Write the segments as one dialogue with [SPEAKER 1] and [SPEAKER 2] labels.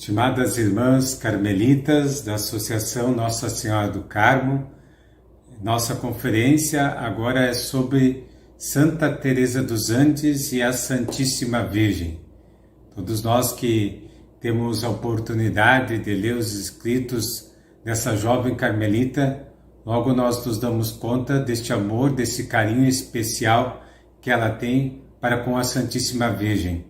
[SPEAKER 1] Estimadas irmãs carmelitas da Associação Nossa Senhora do Carmo, nossa conferência agora é sobre Santa Teresa dos Andes e a Santíssima Virgem. Todos nós que temos a oportunidade de ler os escritos dessa jovem carmelita, logo nós nos damos conta deste amor, desse carinho especial que ela tem para com a Santíssima Virgem.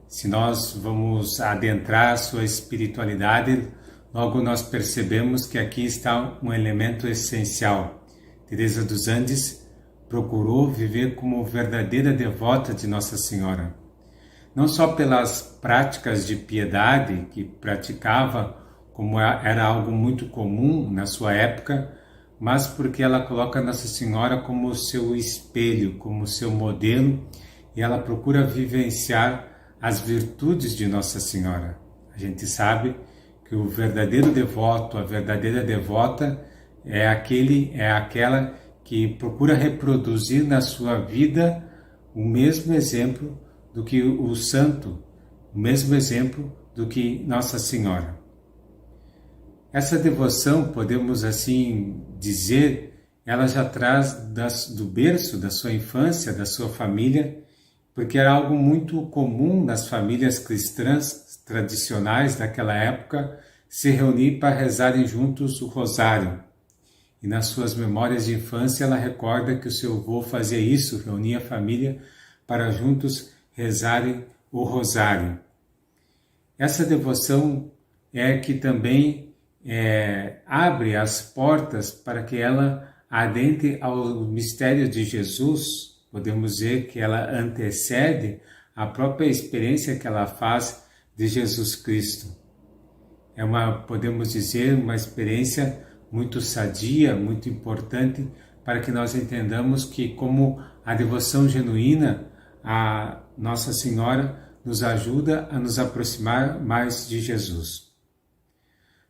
[SPEAKER 1] Se nós vamos adentrar a sua espiritualidade, logo nós percebemos que aqui está um elemento essencial. Teresa dos Andes procurou viver como verdadeira devota de Nossa Senhora. Não só pelas práticas de piedade que praticava, como era algo muito comum na sua época, mas porque ela coloca Nossa Senhora como seu espelho, como seu modelo, e ela procura vivenciar as virtudes de Nossa Senhora. A gente sabe que o verdadeiro devoto, a verdadeira devota é aquela que procura reproduzir na sua vida o mesmo exemplo do que o santo, o mesmo exemplo do que Nossa Senhora. Essa devoção, podemos assim dizer, ela já traz do berço, da sua infância, da sua família, porque era algo muito comum nas famílias cristãs tradicionais daquela época se reunir para rezarem juntos o rosário. E nas suas memórias de infância ela recorda que o seu avô fazia isso, reunia a família para juntos rezarem o rosário. Essa devoção é que também abre as portas para que ela adentre ao mistério de Jesus. Podemos dizer que ela antecede a própria experiência que ela faz de Jesus Cristo. Podemos dizer, uma experiência muito sadia, muito importante, para que nós entendamos que, como a devoção genuína a Nossa Senhora nos ajuda a nos aproximar mais de Jesus.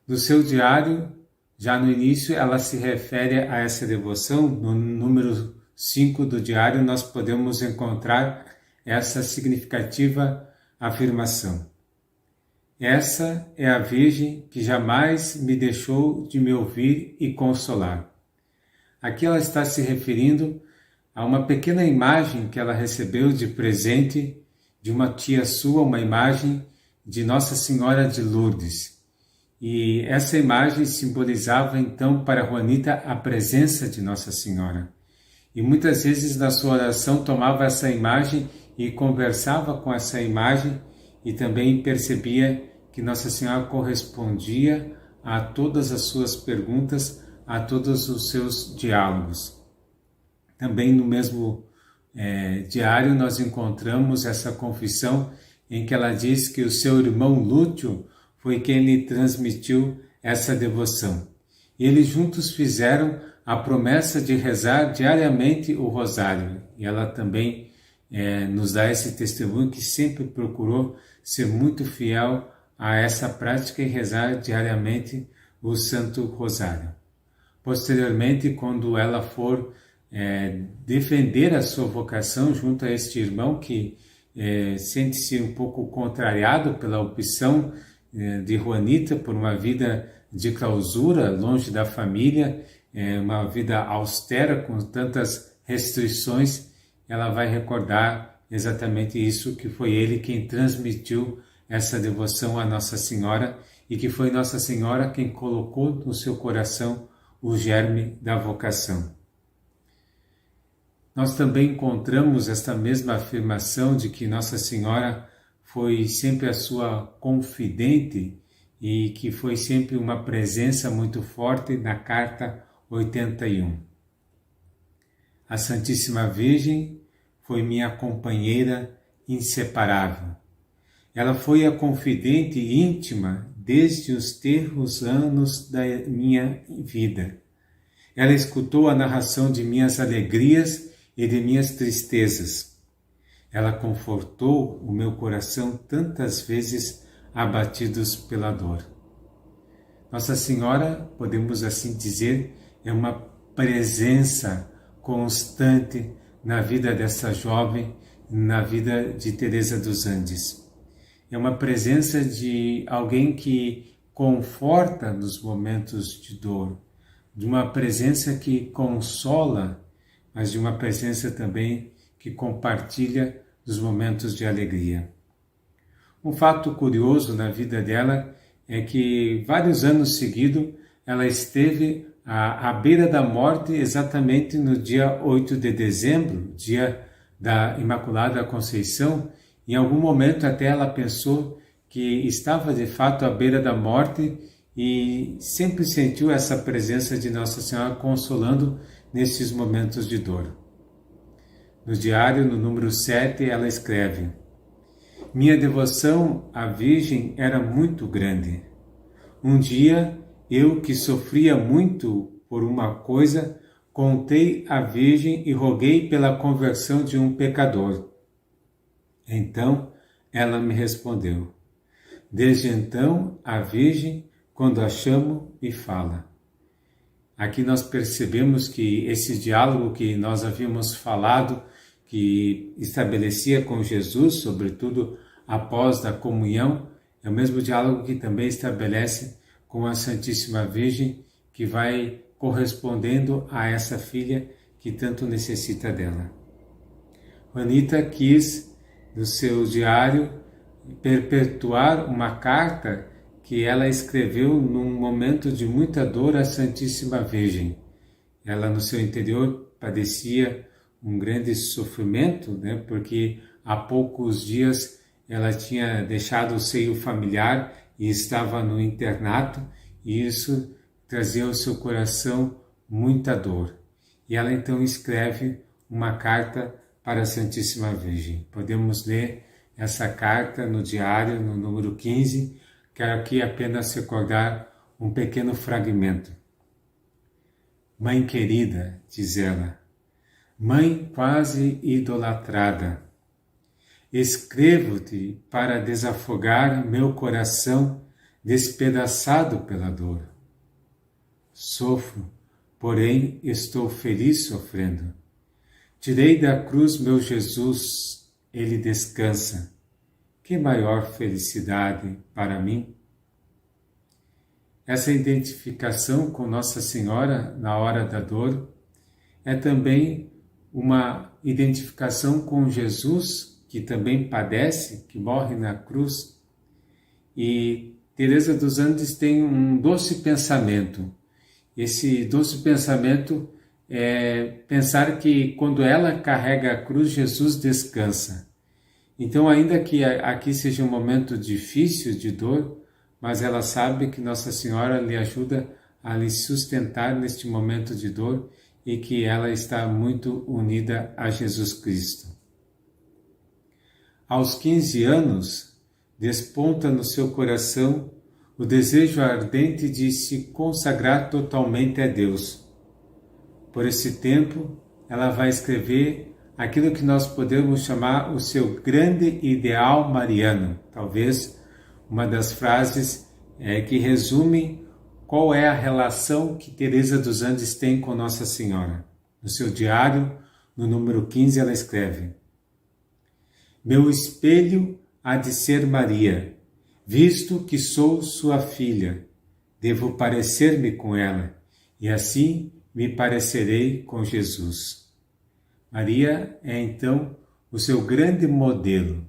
[SPEAKER 1] No seu diário, já no início, ela se refere a essa devoção. No número 5 do diário, nós podemos encontrar essa significativa afirmação. Essa é a Virgem que jamais me deixou de me ouvir e consolar. Aqui ela está se referindo a uma pequena imagem que ela recebeu de presente de uma tia sua, uma imagem de Nossa Senhora de Lourdes. E essa imagem simbolizava então para Juanita a presença de Nossa Senhora. E muitas vezes na sua oração tomava essa imagem e conversava com essa imagem e também percebia que Nossa Senhora correspondia a todas as suas perguntas, a todos os seus diálogos. Também no mesmo diário nós encontramos essa confissão em que ela diz que o seu irmão Lúcio foi quem lhe transmitiu essa devoção. E eles juntos fizeram a promessa de rezar diariamente o rosário. E ela também nos dá esse testemunho que sempre procurou ser muito fiel a essa prática e rezar diariamente o Santo Rosário. Posteriormente, quando ela for defender a sua vocação junto a este irmão que sente-se um pouco contrariado pela opção de Juanita por uma vida de clausura, longe da família, uma vida austera, com tantas restrições, ela vai recordar exatamente isso, que foi ele quem transmitiu essa devoção a Nossa Senhora e que foi Nossa Senhora quem colocou no seu coração o germe da vocação. Nós também encontramos esta mesma afirmação de que Nossa Senhora foi sempre a sua confidente e que foi sempre uma presença muito forte na carta 81. A Santíssima Virgem foi minha companheira inseparável. Ela foi a confidente íntima desde os tenros anos da minha vida. Ela escutou a narração de minhas alegrias e de minhas tristezas. Ela confortou o meu coração tantas vezes abatidos pela dor. Nossa Senhora, podemos assim dizer, é uma presença constante na vida dessa jovem, na vida de Teresa dos Andes. é uma presença de alguém que conforta nos momentos de dor, de uma presença que consola, mas de uma presença também que compartilha dos momentos de alegria. Um fato curioso na vida dela é que vários anos seguidos ela esteve à beira da morte exatamente no dia 8 de dezembro, dia da Imaculada Conceição. Em algum momento até ela pensou que estava de fato à beira da morte e sempre sentiu essa presença de Nossa Senhora consolando nesses momentos de dor. No diário, no número 7, ela escreve: minha devoção à Virgem era muito grande. Um dia, eu que sofria muito por uma coisa, contei à Virgem e roguei pela conversão de um pecador. Então, ela me respondeu. Desde então, a Virgem, quando a chamo, me fala. Aqui nós percebemos que esse diálogo que nós havíamos falado, que estabelecia com Jesus, sobretudo após a comunhão, é o mesmo diálogo que também estabelece com a Santíssima Virgem, que vai correspondendo a essa filha que tanto necessita dela. Juanita quis, no seu diário, perpetuar uma carta que ela escreveu num momento de muita dor à Santíssima Virgem. Ela, no seu interior, padecia um grande sofrimento, porque há poucos dias ela tinha deixado o seio familiar e estava no internato, e isso trazia ao seu coração muita dor. E ela então escreve uma carta para a Santíssima Virgem. Podemos ler essa carta no diário, no número 15, quero aqui apenas recordar um pequeno fragmento. Mãe querida, diz ela, mãe quase idolatrada, escrevo-te para desafogar meu coração despedaçado pela dor. Sofro, porém estou feliz sofrendo. Tirei da cruz meu Jesus, ele descansa. Que maior felicidade para mim! Essa identificação com Nossa Senhora na hora da dor é também uma identificação com Jesus, que também padece, que morre na cruz. E Teresa dos Andes tem um doce pensamento. Esse doce pensamento é pensar que quando ela carrega a cruz, Jesus descansa. Então, ainda que aqui seja um momento difícil de dor, mas ela sabe que Nossa Senhora lhe ajuda a lhe sustentar neste momento de dor e que ela está muito unida a Jesus Cristo. Aos 15 anos, desponta no seu coração o desejo ardente de se consagrar totalmente a Deus. Por esse tempo, ela vai escrever aquilo que nós podemos chamar o seu grande ideal mariano, talvez uma das frases que resume qual é a relação que Teresa dos Andes tem com Nossa Senhora. No seu diário, no número 15, ela escreve: meu espelho há de ser Maria, visto que sou sua filha, devo parecer-me com ela, e assim me parecerei com Jesus. Maria é então o seu grande modelo,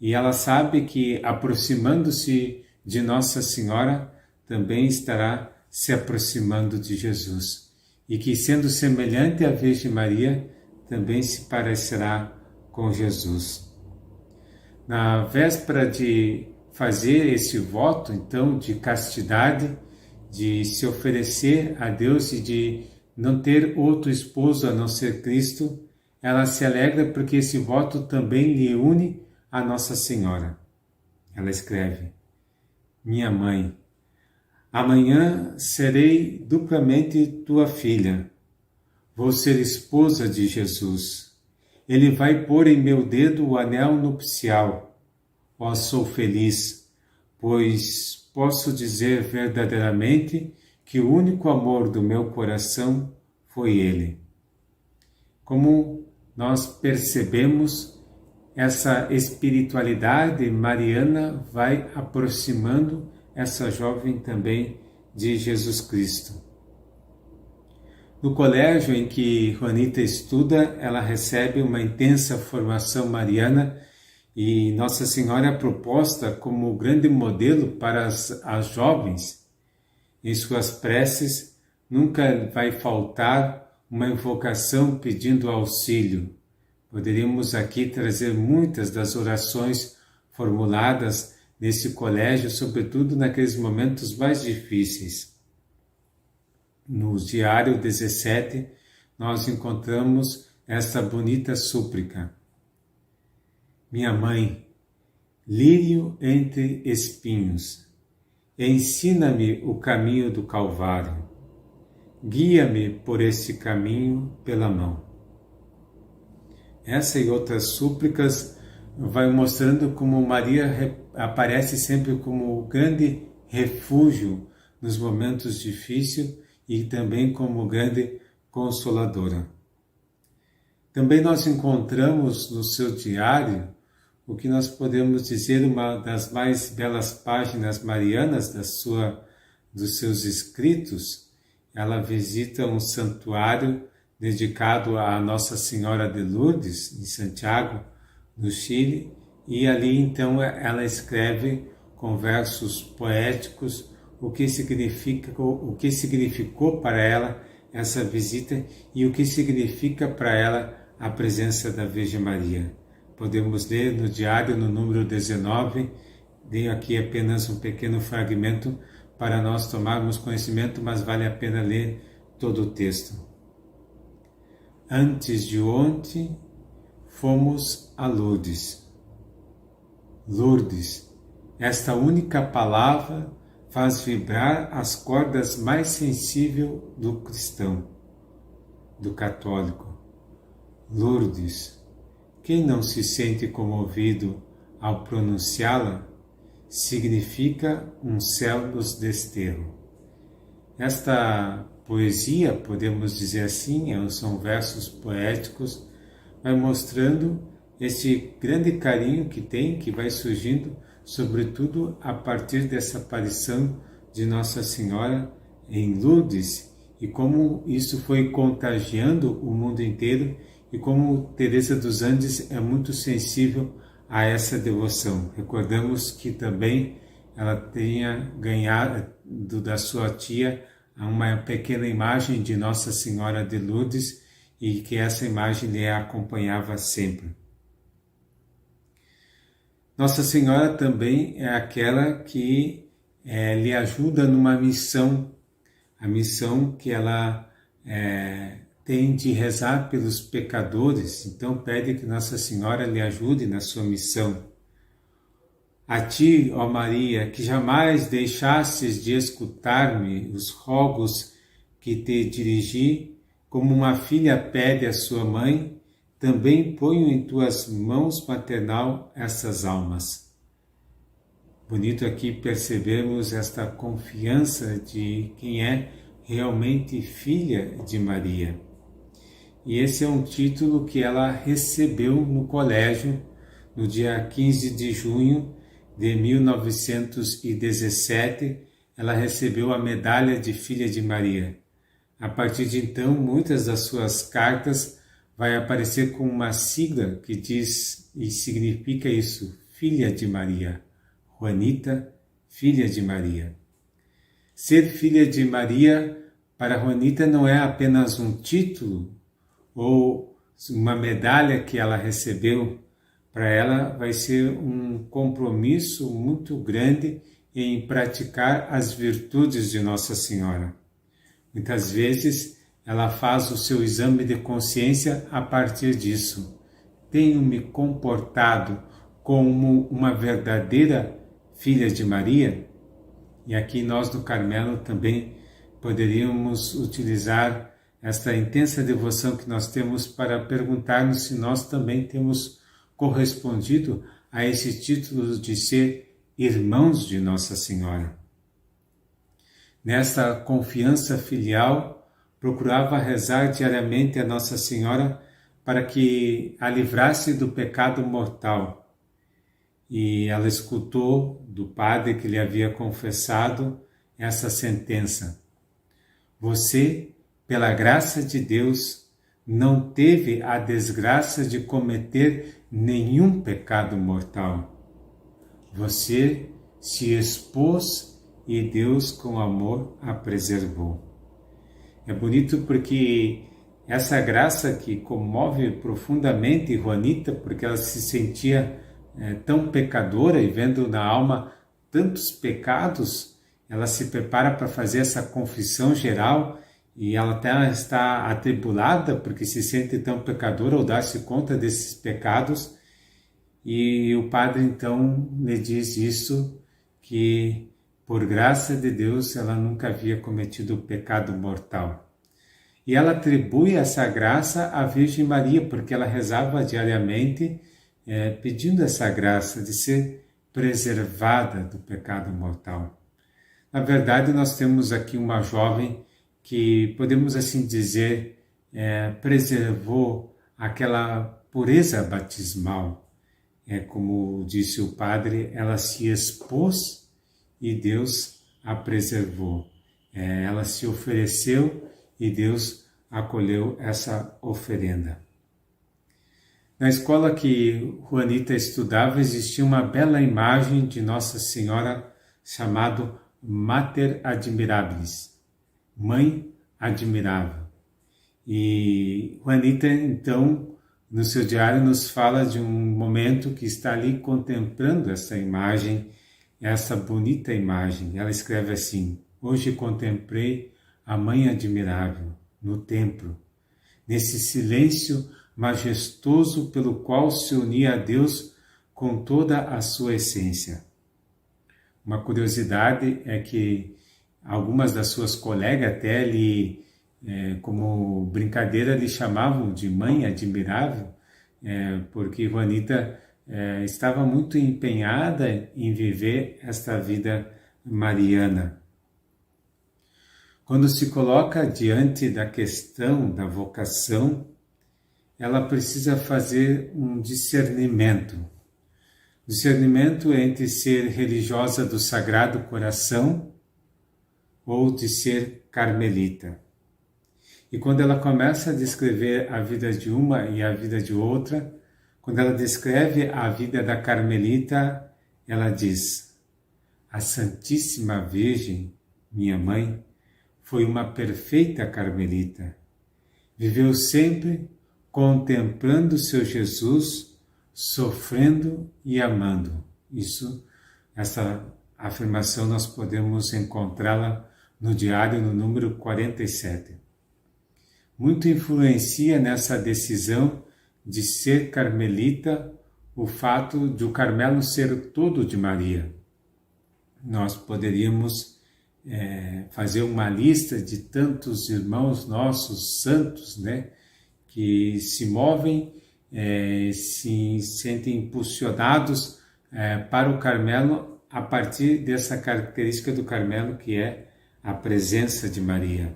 [SPEAKER 1] e ela sabe que aproximando-se de Nossa Senhora também estará se aproximando de Jesus, e que sendo semelhante à Virgem Maria também se parecerá com Jesus. Na véspera de fazer esse voto, então, de castidade, de se oferecer a Deus e de não ter outro esposo a não ser Cristo, ela se alegra porque esse voto também lhe une a Nossa Senhora. Ela escreve: minha mãe, amanhã serei duplamente tua filha. Vou ser esposa de Jesus. Ele vai pôr em meu dedo o anel nupcial. Ó, sou feliz, pois posso dizer verdadeiramente que o único amor do meu coração foi ele. Como nós percebemos essa espiritualidade mariana vai aproximando essa jovem também de Jesus Cristo. No colégio em que Juanita estuda, ela recebe uma intensa formação mariana e Nossa Senhora é proposta como grande modelo para as jovens. Em suas preces, nunca vai faltar uma invocação pedindo auxílio. Poderíamos aqui trazer muitas das orações formuladas nesse colégio, sobretudo naqueles momentos mais difíceis. No diário 17, nós encontramos esta bonita súplica. Minha mãe, lírio entre espinhos, ensina-me o caminho do Calvário. Guia-me por este caminho pela mão. Essa e outras súplicas vai mostrando como Maria aparece sempre como o grande refúgio nos momentos difíceis e também como grande consoladora. Também nós encontramos no seu diário o que nós podemos dizer uma das mais belas páginas marianas dos seus escritos. Ela visita um santuário dedicado a Nossa Senhora de Lourdes, em Santiago, no Chile, e ali então ela escreve com versos poéticos o que significou para ela essa visita e o que significa para ela a presença da Virgem Maria. Podemos ler no diário, no número 19, dei aqui apenas um pequeno fragmento para nós tomarmos conhecimento, mas vale a pena ler todo o texto. Antes de ontem, fomos a Lourdes. Lourdes, esta única palavra faz vibrar as cordas mais sensíveis do cristão, do católico. Lourdes, quem não se sente comovido ao pronunciá-la, significa um céu nos desterro. Esta poesia, podemos dizer assim, são versos poéticos, vai mostrando esse grande carinho que vai surgindo, sobretudo a partir dessa aparição de Nossa Senhora em Lourdes, e como isso foi contagiando o mundo inteiro, e como Teresa dos Andes é muito sensível a essa devoção. Recordamos que também ela tinha ganhado da sua tia uma pequena imagem de Nossa Senhora de Lourdes e que essa imagem lhe acompanhava sempre. Nossa Senhora também é aquela que lhe ajuda numa missão, a missão que ela tem de rezar pelos pecadores, então pede que Nossa Senhora lhe ajude na sua missão. A ti, ó Maria, que jamais deixastes de escutar-me os rogos que te dirigi, como uma filha pede à sua mãe, também ponho em tuas mãos maternal essas almas. Bonito aqui percebemos esta confiança de quem é realmente filha de Maria. E esse é um título que ela recebeu no colégio no dia 15 de junho de 1917. Ela recebeu a medalha de Filha de Maria. A partir de então, muitas das suas cartas vai aparecer com uma sigla que diz e significa isso, Filha de Maria. Juanita, Filha de Maria. Ser filha de Maria para Juanita não é apenas um título ou uma medalha que ela recebeu. Para ela vai ser um compromisso muito grande em praticar as virtudes de Nossa Senhora. Muitas vezes ela faz o seu exame de consciência a partir disso. Tenho me comportado como uma verdadeira filha de Maria? E aqui nós do Carmelo também poderíamos utilizar esta intensa devoção que nós temos para perguntarmos se nós também temos correspondido a esse título de ser irmãos de Nossa Senhora. Nesta confiança filial, procurava rezar diariamente a Nossa Senhora para que a livrasse do pecado mortal. E ela escutou do padre que lhe havia confessado essa sentença: você, pela graça de Deus, não teve a desgraça de cometer nenhum pecado mortal. Você se expôs e Deus, com amor, a preservou. É bonito porque essa graça que comove profundamente Juanita, porque ela se sentia tão pecadora e vendo na alma tantos pecados, ela se prepara para fazer essa confissão geral e ela até está atribulada porque se sente tão pecadora ao dar-se conta desses pecados. E o padre então lhe diz isso, que por graça de Deus ela nunca havia cometido o pecado mortal. E ela atribui essa graça à Virgem Maria, porque ela rezava diariamente pedindo essa graça de ser preservada do pecado mortal. Na verdade, nós temos aqui uma jovem que, podemos assim dizer, preservou aquela pureza batismal. Como disse o padre, ela se expôs e Deus a preservou. Ela se ofereceu e Deus acolheu essa oferenda. Na escola que Juanita estudava, existia uma bela imagem de Nossa Senhora chamada Mater Admirabilis, Mãe Admirável. E Juanita, então, no seu diário nos fala de um momento que está ali contemplando essa imagem, essa bonita imagem. Ela escreve assim: hoje contemplei a Mãe Admirável no templo, nesse silêncio majestoso pelo qual se unia a Deus com toda a sua essência. Uma curiosidade é que algumas das suas colegas até como brincadeira, lhe chamavam de Mãe Admirável, porque Juanita estava muito empenhada em viver esta vida mariana. Quando se coloca diante da questão da vocação, ela precisa fazer um discernimento. Discernimento entre ser religiosa do Sagrado Coração ou de ser carmelita. E quando ela começa a descrever a vida de uma e a vida de outra, quando ela descreve a vida da carmelita, ela diz: a Santíssima Virgem, minha mãe, foi uma perfeita carmelita. Viveu sempre contemplando seu Jesus, sofrendo e amando. Essa afirmação nós podemos encontrá-la no diário no número 47. Muito influencia nessa decisão de ser carmelita o fato de o Carmelo ser todo de Maria. Nós poderíamos fazer uma lista de tantos irmãos nossos santos, que se movem, se sentem impulsionados para o Carmelo a partir dessa característica do Carmelo, que é a presença de Maria.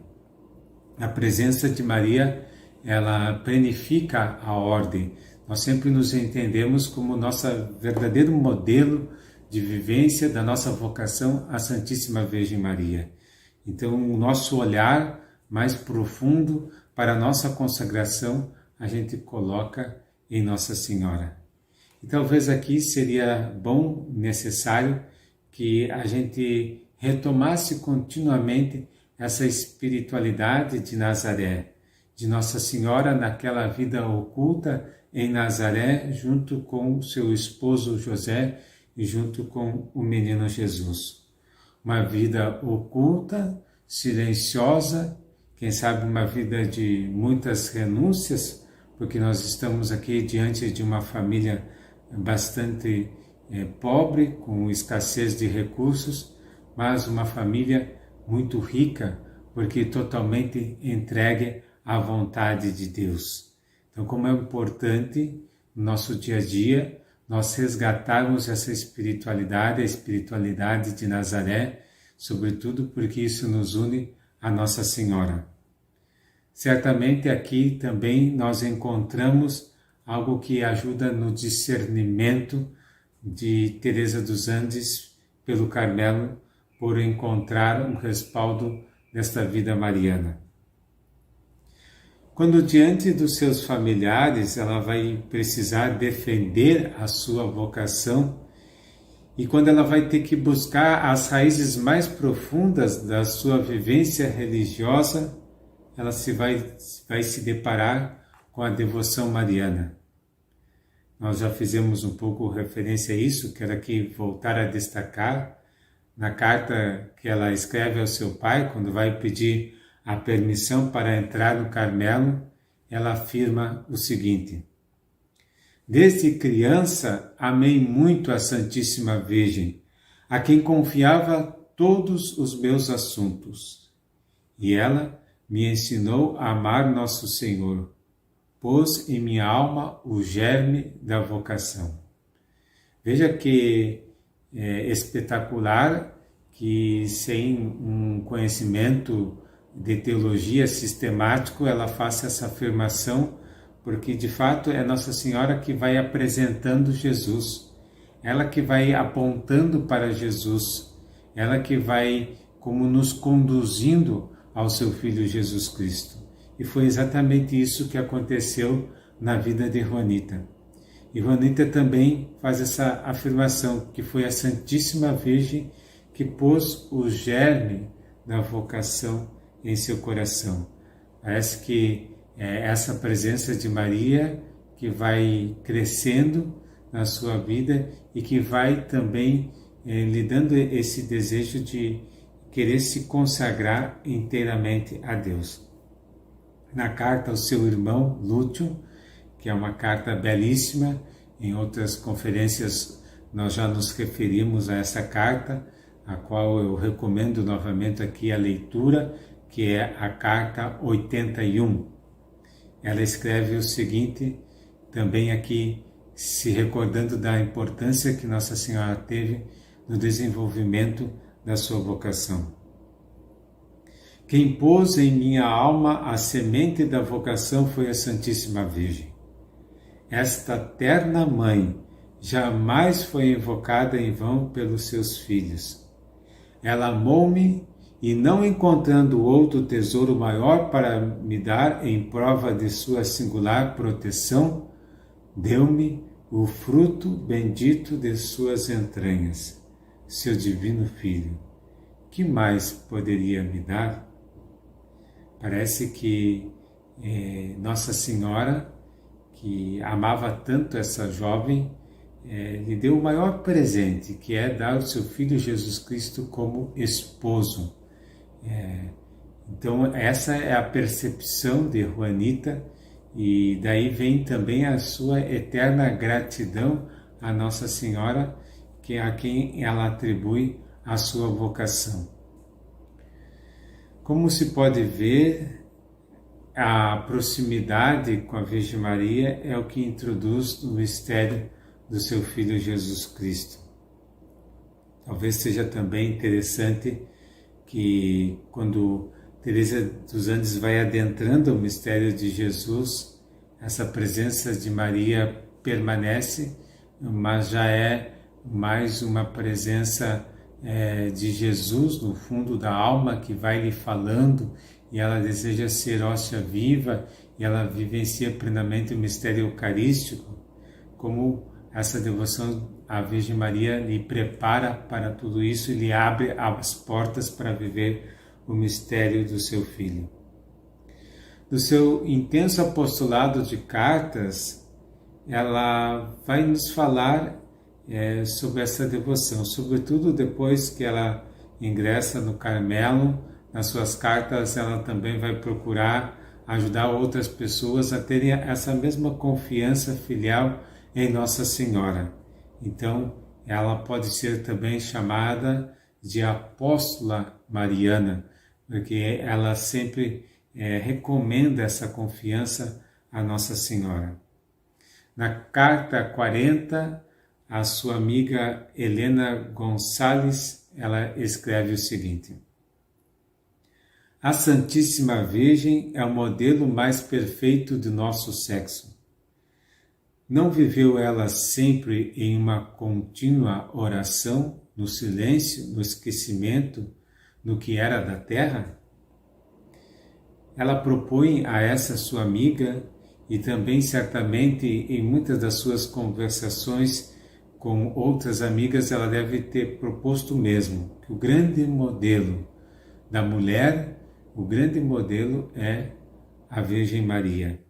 [SPEAKER 1] A presença de Maria, ela planifica a ordem. Nós sempre nos entendemos como nosso verdadeiro modelo de vivência da nossa vocação à Santíssima Virgem Maria. Então, o nosso olhar mais profundo para a nossa consagração, a gente coloca em Nossa Senhora. E talvez aqui seria bom, necessário, que a gente retomasse continuamente essa espiritualidade de Nazaré, de Nossa Senhora naquela vida oculta em Nazaré, junto com o seu esposo José e junto com o menino Jesus. Uma vida oculta, silenciosa, quem sabe uma vida de muitas renúncias, porque nós estamos aqui diante de uma família bastante pobre, com escassez de recursos, mas uma família muito rica, porque totalmente entregue à vontade de Deus. Então, como é importante no nosso dia a dia nós resgatarmos essa espiritualidade, a espiritualidade de Nazaré, sobretudo porque isso nos une a Nossa Senhora. Certamente aqui também nós encontramos algo que ajuda no discernimento de Teresa dos Andes pelo Carmelo, por encontrar um respaldo nesta vida mariana. Quando diante dos seus familiares ela vai precisar defender a sua vocação, e quando ela vai ter que buscar as raízes mais profundas da sua vivência religiosa, ela vai se deparar com a devoção mariana. Nós já fizemos um pouco referência a isso, quero aqui voltar a destacar. Na carta que ela escreve ao seu pai, quando vai pedir a permissão para entrar no Carmelo, ela afirma o seguinte: desde criança amei muito a Santíssima Virgem, a quem confiava todos os meus assuntos. E ela me ensinou a amar Nosso Senhor, pôs em minha alma o germe da vocação. Veja que é espetacular que sem um conhecimento de teologia sistemático ela faça essa afirmação, porque de fato é Nossa Senhora que vai apresentando Jesus, ela que vai apontando para Jesus, ela que vai como nos conduzindo ao seu Filho Jesus Cristo. E foi exatamente isso que aconteceu na vida de Juanita. E Juanita também faz essa afirmação, que foi a Santíssima Virgem que pôs o germe da vocação em seu coração. Parece que é essa presença de Maria que vai crescendo na sua vida e que vai também lhe dando esse desejo de querer se consagrar inteiramente a Deus. Na carta ao seu irmão Lúcio, que é uma carta belíssima, em outras conferências nós já nos referimos a essa carta, a qual eu recomendo novamente aqui a leitura, que é a carta 81. Ela escreve o seguinte, também aqui se recordando da importância que Nossa Senhora teve no desenvolvimento da sua vocação. Quem pôs em minha alma a semente da vocação foi a Santíssima Virgem. Esta terna mãe jamais foi invocada em vão pelos seus filhos. Ela amou-me e, não encontrando outro tesouro maior para me dar em prova de sua singular proteção, deu-me o fruto bendito de suas entranhas, seu divino Filho. Que mais poderia me dar? Parece que Nossa Senhora, que amava tanto essa jovem, lhe deu o maior presente, que é dar o seu Filho Jesus Cristo como esposo. Então essa é a percepção de Juanita, e daí vem também a sua eterna gratidão a Nossa Senhora, a quem ela atribui a sua vocação. Como se pode ver, a proximidade com a Virgem Maria é o que introduz no mistério do seu Filho Jesus Cristo. Talvez seja também interessante que quando Teresa dos Andes vai adentrando o mistério de Jesus, essa presença de Maria permanece, mas já é mais uma presença de Jesus no fundo da alma, que vai lhe falando, e ela deseja ser hóstia viva, e ela vivencia plenamente o mistério eucarístico, como essa devoção à Virgem Maria lhe prepara para tudo isso e lhe abre as portas para viver o mistério do seu Filho. Do seu intenso apostolado de cartas, ela vai nos falar sobre essa devoção, sobretudo depois que ela ingressa no Carmelo. Nas suas cartas ela também vai procurar ajudar outras pessoas a terem essa mesma confiança filial em Nossa Senhora. Então ela pode ser também chamada de apóstola mariana, porque ela sempre recomenda essa confiança a Nossa Senhora. Na carta 40, a sua amiga Helena Gonçalves, ela escreve o seguinte: A Santíssima Virgem é o modelo mais perfeito do nosso sexo. Não viveu ela sempre em uma contínua oração, no silêncio, no esquecimento, no que era da terra? Ela propõe a essa sua amiga, e também certamente em muitas das suas conversações com outras amigas, ela deve ter proposto mesmo, que o grande modelo da mulher, o grande modelo é a Virgem Maria.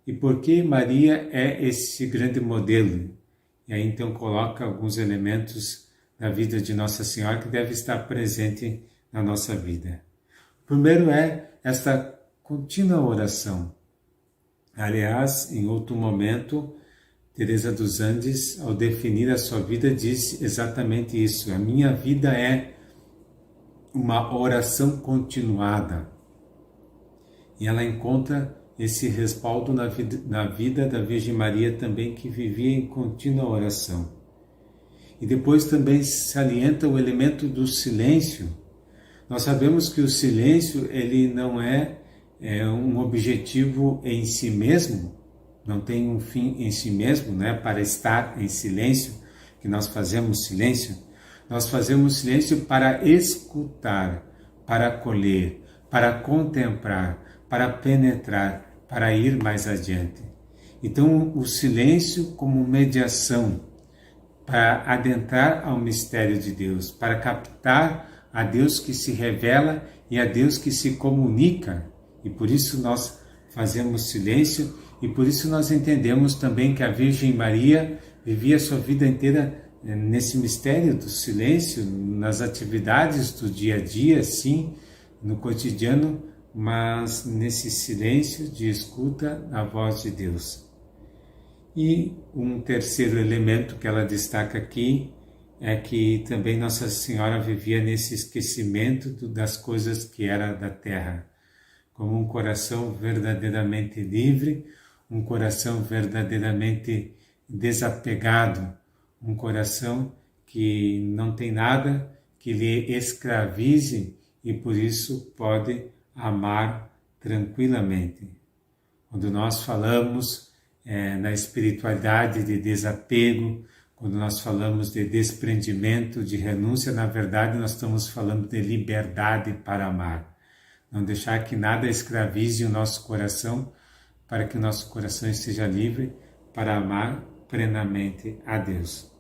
[SPEAKER 1] E por que Maria é esse grande modelo? E aí então coloca alguns elementos da vida de Nossa Senhora que deve estar presente na nossa vida. O primeiro é esta contínua oração. Aliás, em outro momento, Teresa dos Andes, ao definir a sua vida, diz exatamente isso. A minha vida é uma oração continuada. E ela encontra esse respaldo na vida da Virgem Maria também, que vivia em contínua oração. E depois também salienta o elemento do silêncio. Nós sabemos que o silêncio ele não é um objetivo em si mesmo, não tem um fim em si mesmo, né? Para estar em silêncio, que nós fazemos silêncio. Nós fazemos silêncio para escutar, para acolher, para contemplar, para penetrar, para ir mais adiante. Então, o silêncio como mediação para adentrar ao mistério de Deus, para captar a Deus que se revela e a Deus que se comunica. E por isso nós fazemos silêncio e por isso nós entendemos também que a Virgem Maria vivia a sua vida inteira nesse mistério do silêncio, nas atividades do dia a dia, sim, no cotidiano, mas nesse silêncio de escuta da voz de Deus. E um terceiro elemento que ela destaca aqui é que também Nossa Senhora vivia nesse esquecimento das coisas que era da terra, como um coração verdadeiramente livre, um coração verdadeiramente desapegado, um coração que não tem nada que lhe escravize e por isso pode amar tranquilamente. Quando nós falamos na espiritualidade de desapego, quando nós falamos de desprendimento, de renúncia, na verdade nós estamos falando de liberdade para amar. Não deixar que nada escravize o nosso coração, para que o nosso coração esteja livre para amar plenamente a Deus.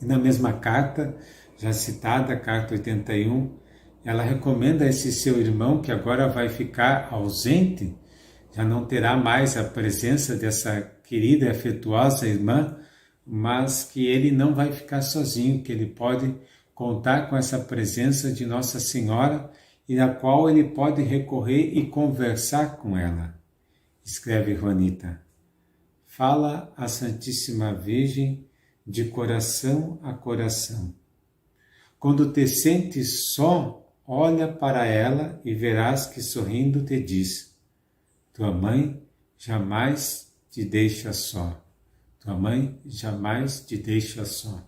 [SPEAKER 1] E na mesma carta, já citada, a carta 81, ela recomenda a esse seu irmão que agora vai ficar ausente, já não terá mais a presença dessa querida e afetuosa irmã, mas que ele não vai ficar sozinho, que ele pode contar com essa presença de Nossa Senhora e na qual ele pode recorrer e conversar com ela. Escreve Juanita: fala a Santíssima Virgem de coração a coração. Quando te sentes só, olha para ela e verás que sorrindo te diz: tua mãe jamais te deixa só. Tua mãe jamais te deixa só.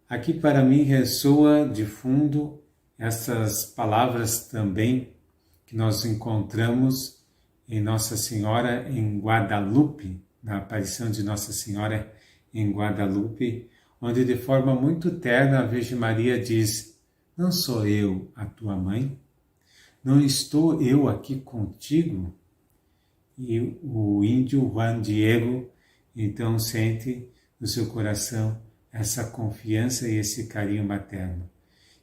[SPEAKER 1] Aqui para mim ressoa de fundo essas palavras também que nós encontramos em Nossa Senhora em Guadalupe, na aparição de Nossa Senhora em Guadalupe, onde de forma muito terna a Virgem Maria diz: não sou eu a tua mãe? Não estou eu aqui contigo? E o índio Juan Diego então sente no seu coração essa confiança e esse carinho materno.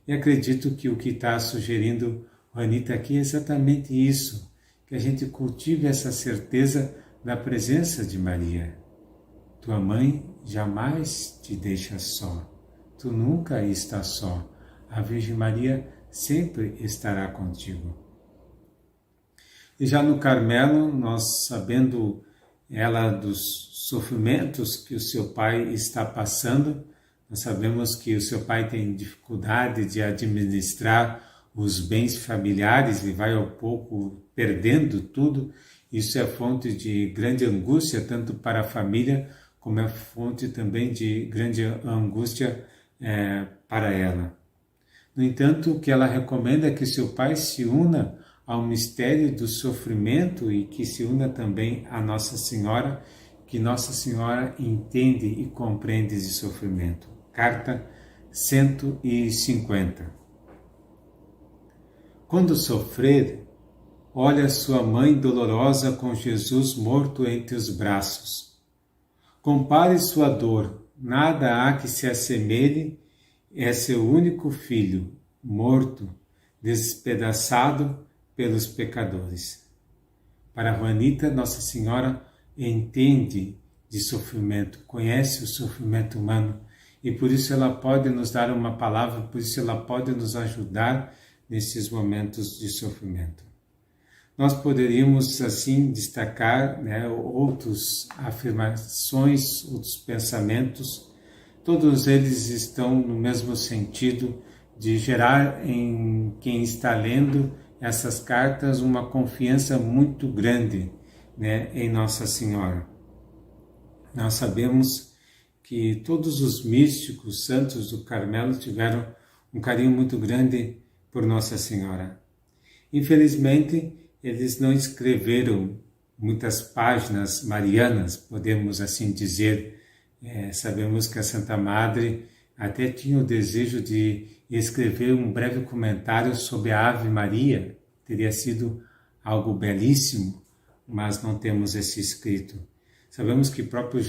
[SPEAKER 1] E acredito que o que está sugerindo Juanita aqui é exatamente isso, que a gente cultive essa certeza da presença de Maria. Tua mãe jamais te deixa só, tu nunca estás só, a Virgem Maria sempre estará contigo. E já no Carmelo, nós sabendo ela dos sofrimentos que o seu pai está passando, nós sabemos que o seu pai tem dificuldade de administrar os bens familiares e vai ao pouco perdendo tudo. Isso é fonte de grande angústia, tanto para a família, como é fonte também de grande angústia para ela. No entanto, o que ela recomenda é que seu pai se una ao mistério do sofrimento e que se una também a Nossa Senhora, que Nossa Senhora entende e compreende esse sofrimento. Carta 150. Quando sofrer, olha sua mãe dolorosa com Jesus morto entre os braços. Compare sua dor, nada há que se assemelhe, é seu único filho, morto, despedaçado pelos pecadores. Para Juanita, Nossa Senhora entende de sofrimento, conhece o sofrimento humano e por isso ela pode nos dar uma palavra, por isso ela pode nos ajudar nesses momentos de sofrimento. Nós poderíamos assim destacar outras afirmações, outros pensamentos, todos eles estão no mesmo sentido de gerar em quem está lendo essas cartas uma confiança muito grande em Nossa Senhora. Nós sabemos que todos os místicos santos do Carmelo tiveram um carinho muito grande por Nossa Senhora. Infelizmente, eles não escreveram muitas páginas marianas, podemos assim dizer. Sabemos que a Santa Madre até tinha o desejo de escrever um breve comentário sobre a Ave Maria. Teria sido algo belíssimo, mas não temos esse escrito. Sabemos que próprio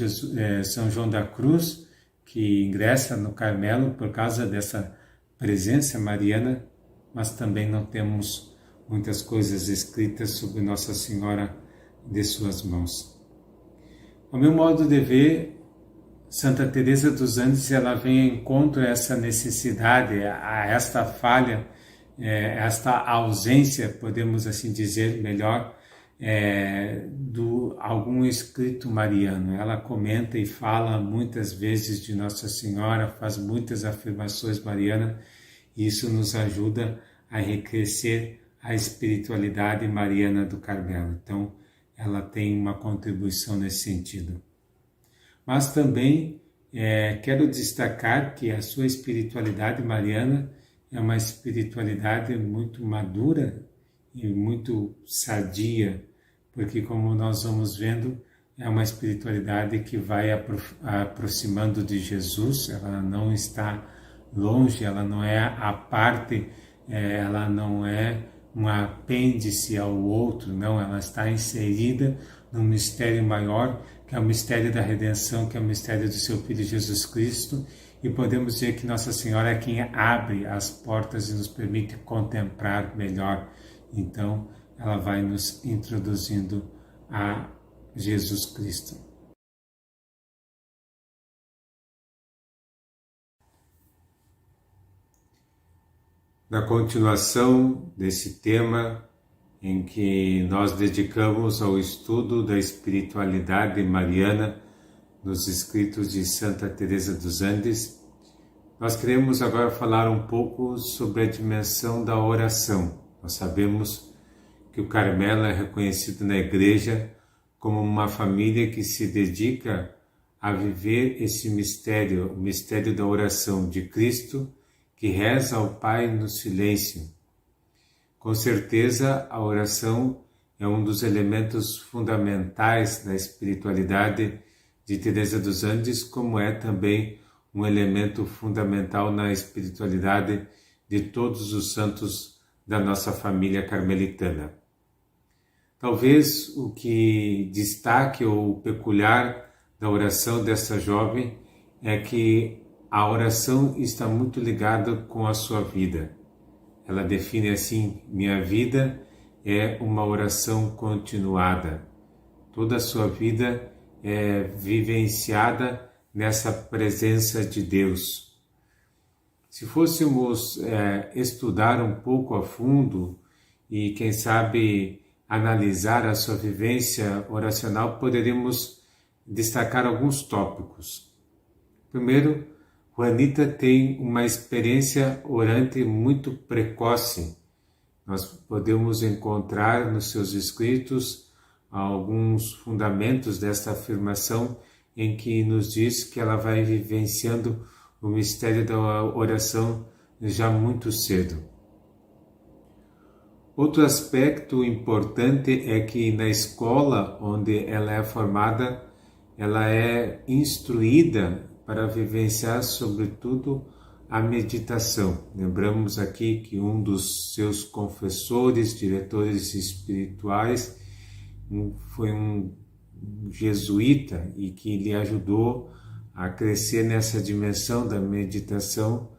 [SPEAKER 1] São João da Cruz, que ingressa no Carmelo por causa dessa presença mariana, mas também não temos muitas coisas escritas sobre Nossa Senhora de suas mãos. Ao meu modo de ver, Santa Teresa dos Andes, ela vem ao encontro a essa necessidade, a esta falha, esta ausência, podemos assim dizer melhor, do algum escrito mariano. Ela comenta e fala muitas vezes de Nossa Senhora, faz muitas afirmações marianas, e isso nos ajuda a enriquecer a espiritualidade mariana do Carmelo. Então, ela tem uma contribuição nesse sentido. Mas também quero destacar que a sua espiritualidade mariana é uma espiritualidade muito madura e muito sadia, porque como nós vamos vendo, é uma espiritualidade que vai aproximando de Jesus, ela não está longe, ela não é a parte, ela não é um apêndice ao outro, não, ela está inserida num mistério maior, que é o mistério da redenção, que é o mistério do seu Filho Jesus Cristo, e podemos dizer que Nossa Senhora é quem abre as portas e nos permite contemplar melhor. Então, ela vai nos introduzindo a Jesus Cristo. Na continuação desse tema, em que nós dedicamos ao estudo da espiritualidade mariana nos escritos de Santa Teresa dos Andes, nós queremos agora falar um pouco sobre a dimensão da oração. Nós sabemos que o Carmelo é reconhecido na Igreja como uma família que se dedica a viver esse mistério, o mistério da oração de Cristo, que reza ao Pai no silêncio. Com certeza, a oração é um dos elementos fundamentais da espiritualidade de Teresa dos Andes, como é também um elemento fundamental na espiritualidade de todos os santos da nossa família carmelitana. Talvez o que destaque ou peculiar da oração dessa jovem é que a oração está muito ligada com a sua vida. Ela define assim: minha vida é uma oração continuada. Toda a sua vida é vivenciada nessa presença de Deus. Se fôssemos estudar um pouco a fundo e, quem sabe, analisar a sua vivência oracional, poderíamos destacar alguns tópicos. Primeiro, Juanita tem uma experiência orante muito precoce. Nós podemos encontrar nos seus escritos alguns fundamentos desta afirmação em que nos diz que ela vai vivenciando o mistério da oração já muito cedo. Outro aspecto importante é que na escola onde ela é formada, ela é instruída para vivenciar, sobretudo, a meditação. Lembramos aqui que um dos seus confessores, diretores espirituais, foi um jesuíta e que lhe ajudou a crescer nessa dimensão da meditação,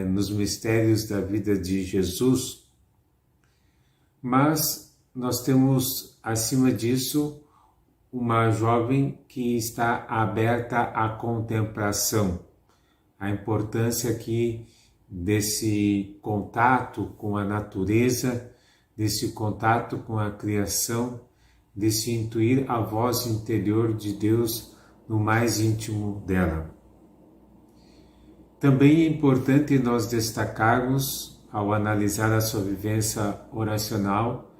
[SPEAKER 1] nos mistérios da vida de Jesus. Mas nós temos, acima disso, uma jovem que está aberta à contemplação. A importância aqui desse contato com a natureza, desse contato com a criação, desse intuir a voz interior de Deus no mais íntimo dela. Também é importante nós destacarmos, ao analisar a sua vivência oracional,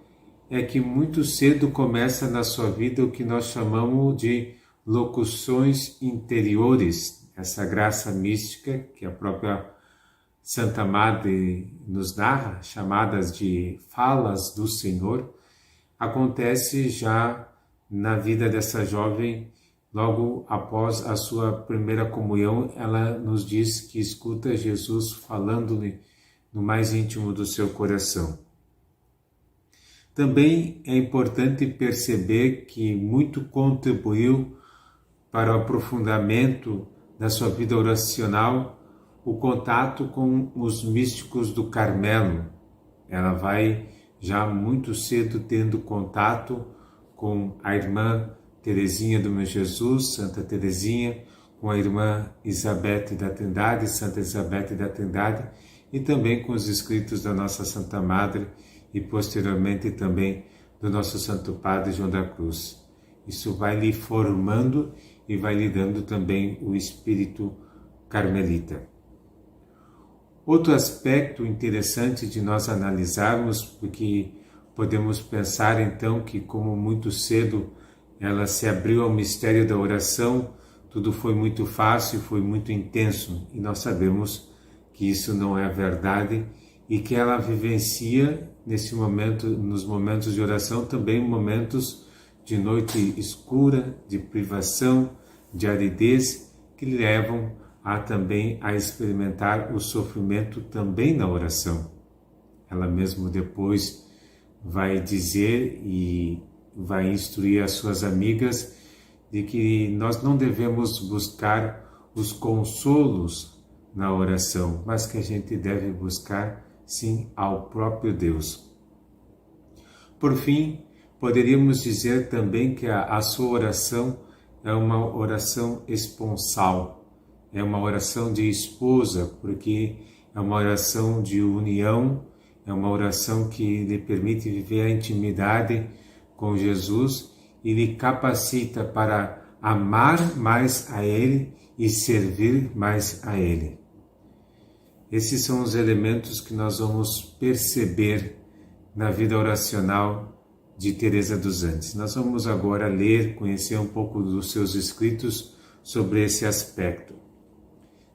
[SPEAKER 1] é que muito cedo começa na sua vida o que nós chamamos de locuções interiores, essa graça mística que a própria Santa Madre nos narra, chamadas de falas do Senhor, acontece já na vida dessa jovem. Logo após a sua primeira comunhão, ela nos diz que escuta Jesus falando-lhe no mais íntimo do seu coração. Também é importante perceber que muito contribuiu para o aprofundamento da sua vida oracional o contato com os místicos do Carmelo. Ela vai já muito cedo tendo contato com a irmã Teresinha do Meu Jesus, Santa Teresinha, com a irmã Isabete da Trindade, Santa Isabete da Trindade, e também com os escritos da nossa Santa Madre e posteriormente também do nosso Santo Padre João da Cruz. Isso vai lhe formando e vai lhe dando também o espírito carmelita. Outro aspecto interessante de nós analisarmos, porque podemos pensar então que como muito cedo ela se abriu ao mistério da oração, tudo foi muito fácil, foi muito intenso, e nós sabemos que isso não é verdade e que ela vivencia nesse momento, nos momentos de oração, também momentos de noite escura, de privação, de aridez, que levam também a experimentar o sofrimento também na oração. Ela mesmo depois vai dizer e vai instruir as suas amigas de que nós não devemos buscar os consolos na oração, mas que a gente deve buscar, sim, ao próprio Deus. Por fim, poderíamos dizer também que a sua oração é uma oração esponsal, é uma oração de esposa, porque é uma oração de união, é uma oração que lhe permite viver a intimidade com Jesus e lhe capacita para amar mais a Ele e servir mais a Ele. Esses são os elementos que nós vamos perceber na vida oracional de Teresa dos Andes. Nós vamos agora ler, conhecer um pouco dos seus escritos sobre esse aspecto.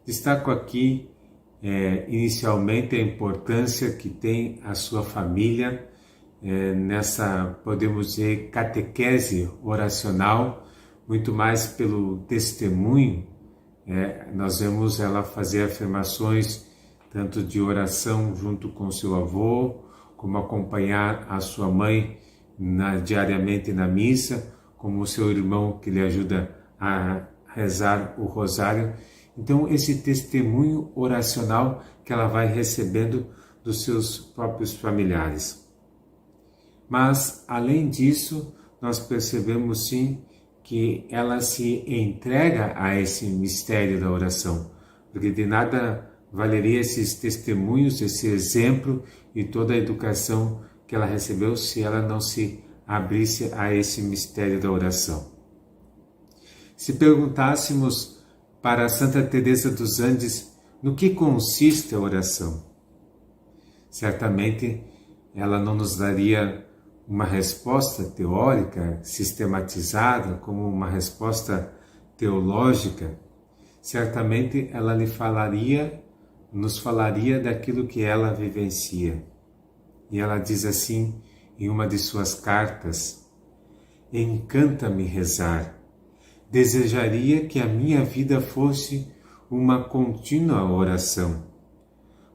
[SPEAKER 1] Destaco aqui, inicialmente, a importância que tem a sua família nessa, podemos dizer, catequese oracional, muito mais pelo testemunho. Nós vemos ela fazer afirmações tanto de oração junto com seu avô, como acompanhar a sua mãe diariamente na missa, como o seu irmão que lhe ajuda a rezar o rosário. Então, esse testemunho oracional que ela vai recebendo dos seus próprios familiares. Mas, além disso, nós percebemos sim que ela se entrega a esse mistério da oração, porque de nada valeria esses testemunhos, esse exemplo e toda a educação que ela recebeu se ela não se abrisse a esse mistério da oração. Se perguntássemos para Santa Teresa dos Andes no que consiste a oração, certamente ela não nos daria uma resposta teórica, sistematizada, como uma resposta teológica. Certamente ela lhe falaria nos falaria daquilo que ela vivencia. E ela diz assim em uma de suas cartas: encanta-me rezar. Desejaria que a minha vida fosse uma contínua oração,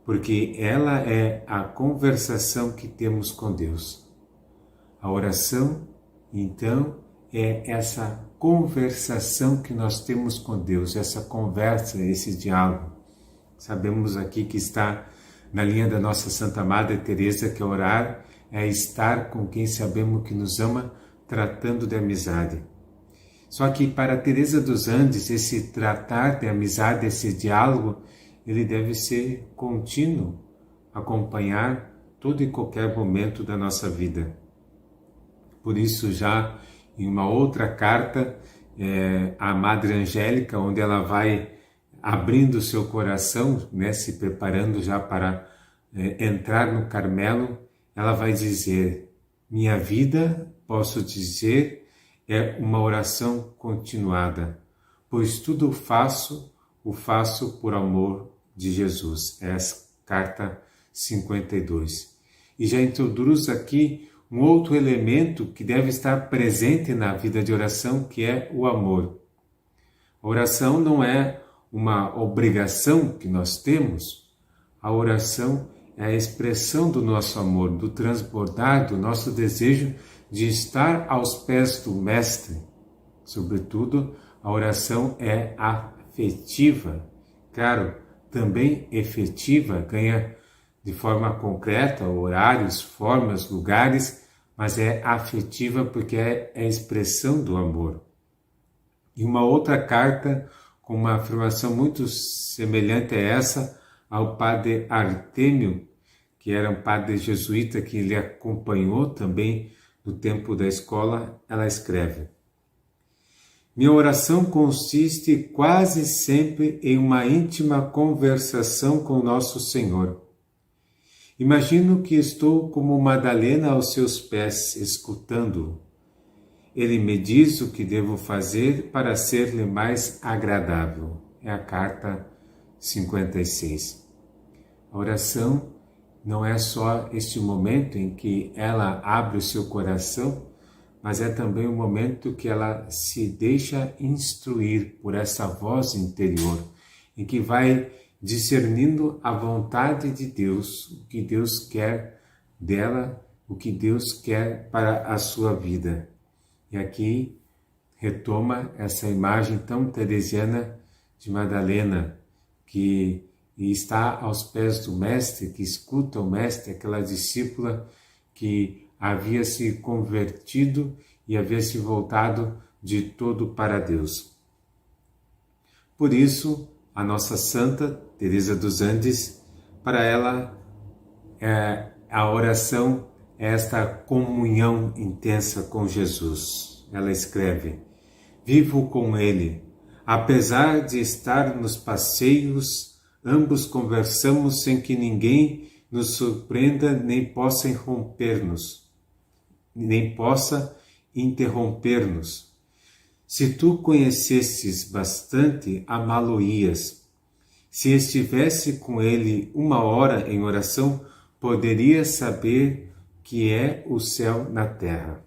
[SPEAKER 1] porque ela é a conversação que temos com Deus. A oração, então, é essa conversação que nós temos com Deus, essa conversa, esse diálogo. Sabemos aqui que está na linha da nossa Santa Madre Teresa que orar é estar com quem sabemos que nos ama, tratando de amizade. Só que para Teresa dos Andes, esse tratar de amizade, esse diálogo, ele deve ser contínuo, acompanhar todo e qualquer momento da nossa vida. Por isso, já em uma outra carta, a Madre Angélica, onde ela vai abrindo o seu coração, né, se preparando já para entrar no Carmelo, ela vai dizer: minha vida, posso dizer, é uma oração continuada, pois tudo o faço por amor de Jesus. É a carta 52. E já introduz aqui um outro elemento que deve estar presente na vida de oração, que é o amor. A oração não é uma obrigação que nós temos, a oração é a expressão do nosso amor, do transbordar do nosso desejo de estar aos pés do Mestre. Sobretudo, a oração é afetiva. Claro, também efetiva, ganha de forma concreta horários, formas, lugares, mas é afetiva porque é a expressão do amor. E uma outra carta com uma afirmação muito semelhante a essa, ao padre Artêmio, que era um padre jesuíta que ele acompanhou também no tempo da escola, ela escreve: minha oração consiste quase sempre em uma íntima conversação com Nosso Senhor. Imagino que estou como Madalena aos seus pés, escutando-o. Ele me diz o que devo fazer para ser-lhe mais agradável. É a carta 56. A oração não é só este momento em que ela abre o seu coração, mas é também o momento que ela se deixa instruir por essa voz interior, em que vai discernindo a vontade de Deus, o que Deus quer dela, o que Deus quer para a sua vida. E aqui retoma essa imagem tão teresiana de Madalena, que está aos pés do Mestre, que escuta o Mestre, aquela discípula que havia se convertido e havia se voltado de todo para Deus. Por isso, a nossa Santa Teresa dos Andes, para ela, a oração é esta comunhão intensa com Jesus. Ela escreve: vivo com Ele. Apesar de estar nos passeios, ambos conversamos sem que ninguém nos surpreenda nem possa interromper-nos. Se tu conhecesses bastante, amá-lo-ias. Se estivesse com ele 1 hora em oração, poderias saber que é o céu na terra.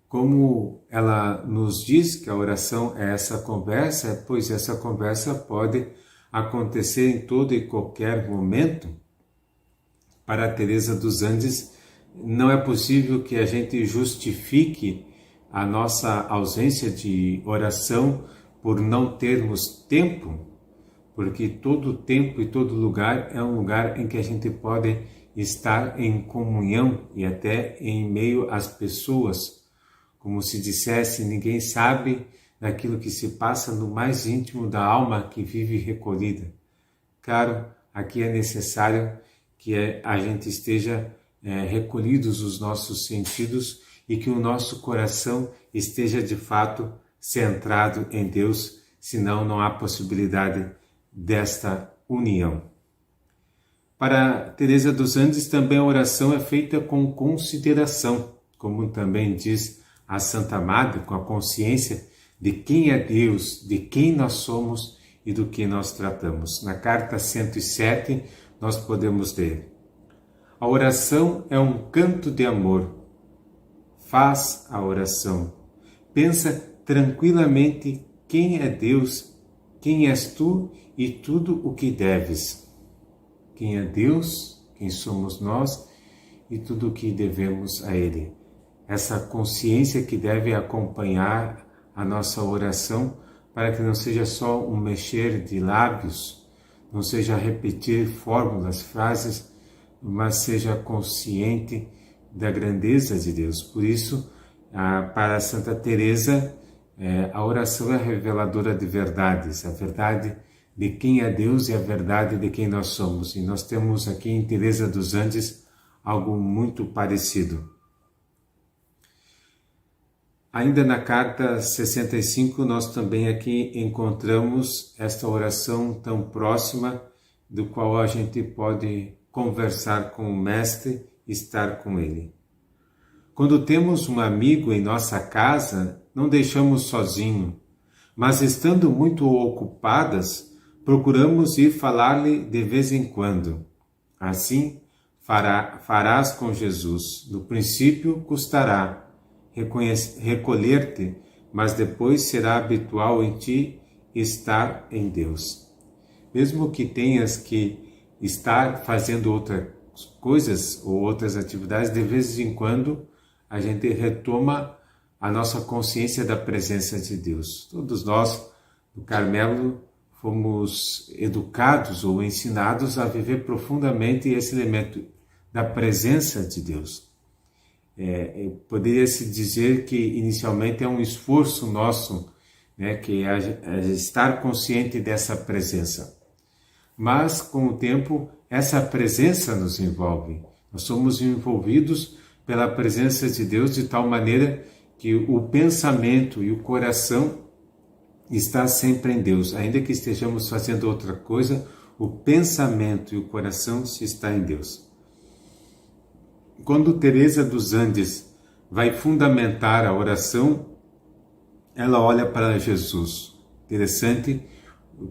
[SPEAKER 1] Como ela nos diz que a oração é essa conversa, pois essa conversa pode acontecer em todo e qualquer momento. Para Teresa dos Andes, não é possível que a gente justifique a nossa ausência de oração por não termos tempo, porque todo tempo e todo lugar é um lugar em que a gente pode estar em comunhão e até em meio às pessoas. Como se dissesse, ninguém sabe daquilo que se passa no mais íntimo da alma que vive recolhida. Claro, aqui é necessário que a gente esteja recolhidos os nossos sentidos e que o nosso coração esteja de fato centrado em Deus, senão não há possibilidade desta união. Para Teresa dos Andes também a oração é feita com consideração, como também diz a Santa Madre, com a consciência de quem é Deus, de quem nós somos e do que nós tratamos. Na carta 107, nós podemos ler: a oração é um canto de amor. Faz a oração. Pensa tranquilamente quem é Deus, quem és tu e tudo o que deves. Quem é Deus, quem somos nós e tudo o que devemos a Ele. Essa consciência que deve acompanhar a nossa oração, para que não seja só um mexer de lábios, não seja repetir fórmulas, frases, mas seja consciente da grandeza de Deus. Por isso, para Santa Teresa, a oração é reveladora de verdades, a verdade de quem é Deus e a verdade de quem nós somos. E nós temos aqui em Teresa dos Andes algo muito parecido. Ainda na carta 65, nós também aqui encontramos esta oração tão próxima, do qual a gente pode conversar com o Mestre, estar com Ele. Quando temos um amigo em nossa casa, não deixamos sozinho, mas estando muito ocupadas, procuramos ir falar-lhe de vez em quando. Assim, farás com Jesus. No princípio custará recolher-te, mas depois será habitual em ti estar em Deus. Mesmo que tenhas que estar fazendo outras coisas ou outras atividades, de vez em quando a gente retoma a nossa consciência da presença de Deus. Todos nós, do Carmelo, fomos educados ou ensinados a viver profundamente esse elemento da presença de Deus. Poderia-se dizer que inicialmente é um esforço nosso, que é estar consciente dessa presença. Mas, com o tempo, essa presença nos envolve. Nós somos envolvidos pela presença de Deus de tal maneira que o pensamento e o coração está sempre em Deus. Ainda que estejamos fazendo outra coisa, o pensamento e o coração está em Deus. Quando Teresa dos Andes vai fundamentar a oração, ela olha para Jesus. Interessante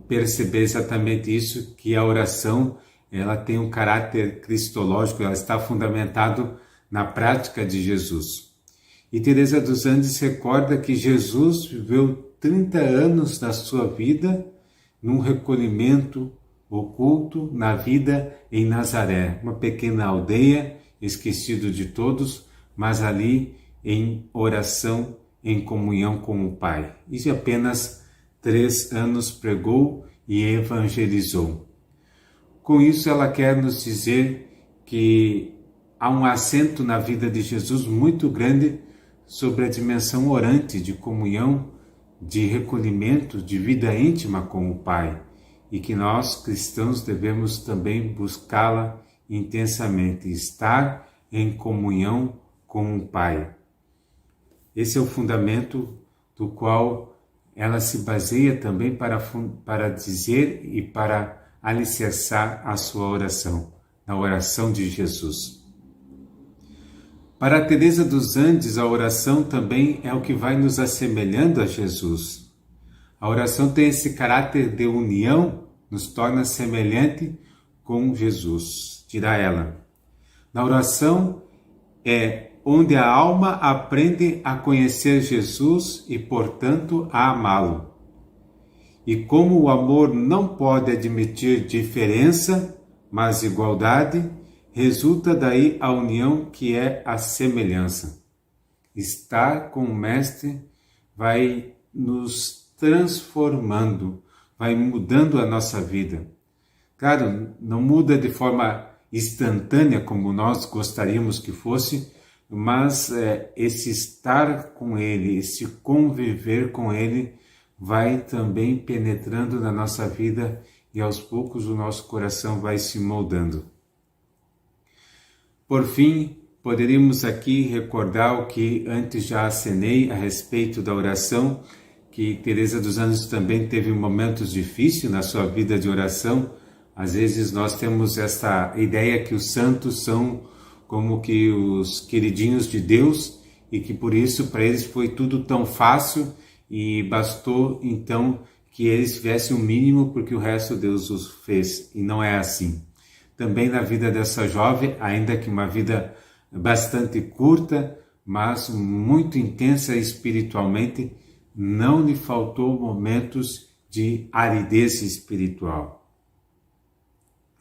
[SPEAKER 1] perceber exatamente isso, que a oração ela tem um caráter cristológico, ela está fundamentada na prática de Jesus. E Teresa dos Andes recorda que Jesus viveu 30 anos da sua vida num recolhimento oculto na vida em Nazaré, uma pequena aldeia, esquecido de todos, mas ali em oração, em comunhão com o Pai. E apenas 3 anos pregou e evangelizou. Com isso, ela quer nos dizer que há um acento na vida de Jesus muito grande sobre a dimensão orante de comunhão, de recolhimento, de vida íntima com o Pai, e que nós, cristãos, devemos também buscá-la intensamente, estar em comunhão com o Pai. Esse é o fundamento do qual ela se baseia também para dizer e para alicerçar a sua oração, na oração de Jesus. Para Teresa dos Andes, a oração também é o que vai nos assemelhando a Jesus. A oração tem esse caráter de união, nos torna semelhante com Jesus, dirá ela. Na oração é onde a alma aprende a conhecer Jesus e, portanto, a amá-lo. E como o amor não pode admitir diferença, mas igualdade, resulta daí a união que é a semelhança. Estar com o Mestre vai nos transformando, vai mudando a nossa vida. Claro, não muda de forma instantânea como nós gostaríamos que fosse, mas esse estar com Ele, esse conviver com Ele, vai também penetrando na nossa vida e aos poucos o nosso coração vai se moldando. Por fim, poderíamos aqui recordar o que antes já acenei a respeito da oração, que Teresa dos Anjos também teve momentos difíceis na sua vida de oração. Às vezes nós temos essa ideia que os santos são como que os queridinhos de Deus e que por isso para eles foi tudo tão fácil e bastou então que eles tivessem o mínimo porque o resto Deus os fez, e não é assim. Também na vida dessa jovem, ainda que uma vida bastante curta, mas muito intensa espiritualmente, não lhe faltou momentos de aridez espiritual.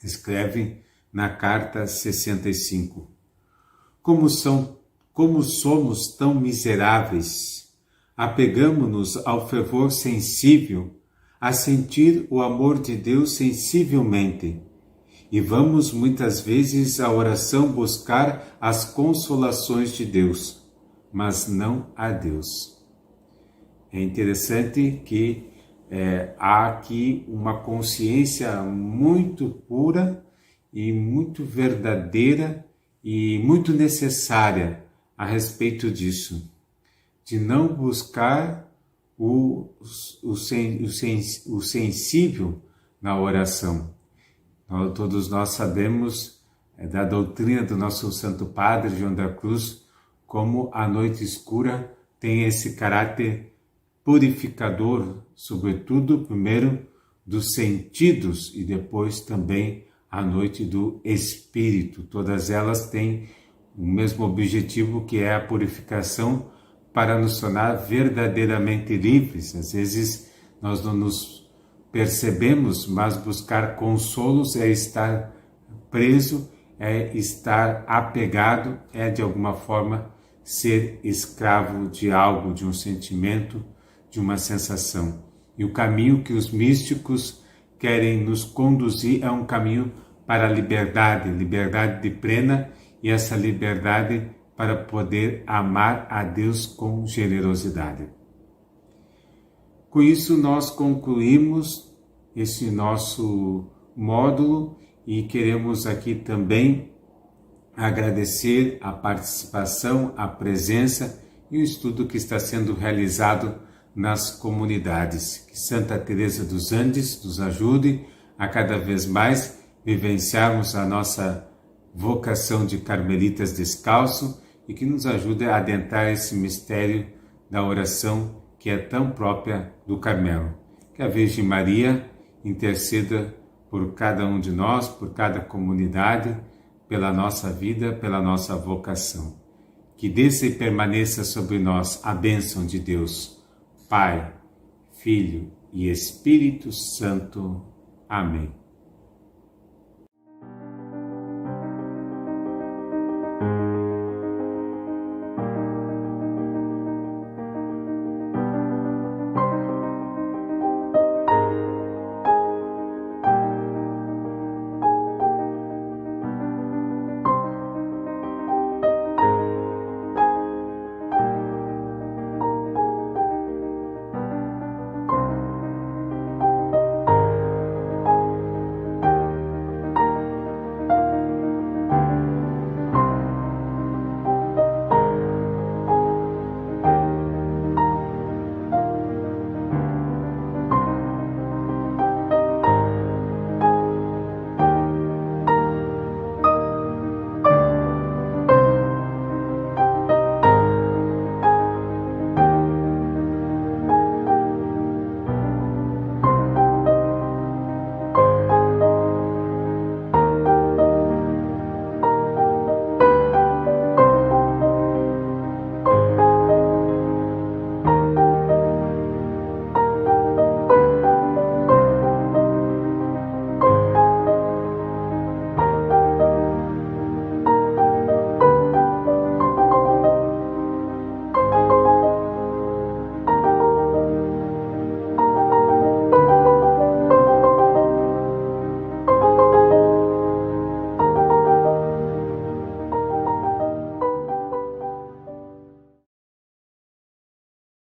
[SPEAKER 1] Escreve na carta 65. Como somos tão miseráveis, apegamo-nos ao fervor sensível, a sentir o amor de Deus sensivelmente, e vamos muitas vezes à oração buscar as consolações de Deus, mas não a Deus. É interessante que há aqui uma consciência muito pura e muito verdadeira e muito necessária a respeito disso, de não buscar o sensível na oração. Todos nós sabemos da doutrina do nosso Santo Padre João da Cruz, como a noite escura tem esse caráter purificador, sobretudo primeiro dos sentidos e depois também a noite do espírito. Todas elas têm o mesmo objetivo, que é a purificação para nos tornar verdadeiramente livres. Às vezes nós não nos percebemos, mas buscar consolos é estar preso, é estar apegado, é de alguma forma ser escravo de algo, de um sentimento, de uma sensação. E o caminho que os místicos querem nos conduzir é um caminho para a liberdade, liberdade plena, e essa liberdade para poder amar a Deus com generosidade. Com isso, nós concluímos esse nosso módulo e queremos aqui também agradecer a participação, a presença e o estudo que está sendo realizado nas comunidades. Que Santa Teresa dos Andes nos ajude a cada vez mais vivenciarmos a nossa vocação de carmelitas descalço e que nos ajude a adentrar esse mistério da oração que é tão própria do Carmelo. Que a Virgem Maria interceda por cada um de nós, por cada comunidade, pela nossa vida, pela nossa vocação. Que desça e permaneça sobre nós a bênção de Deus, Pai, Filho e Espírito Santo. Amém.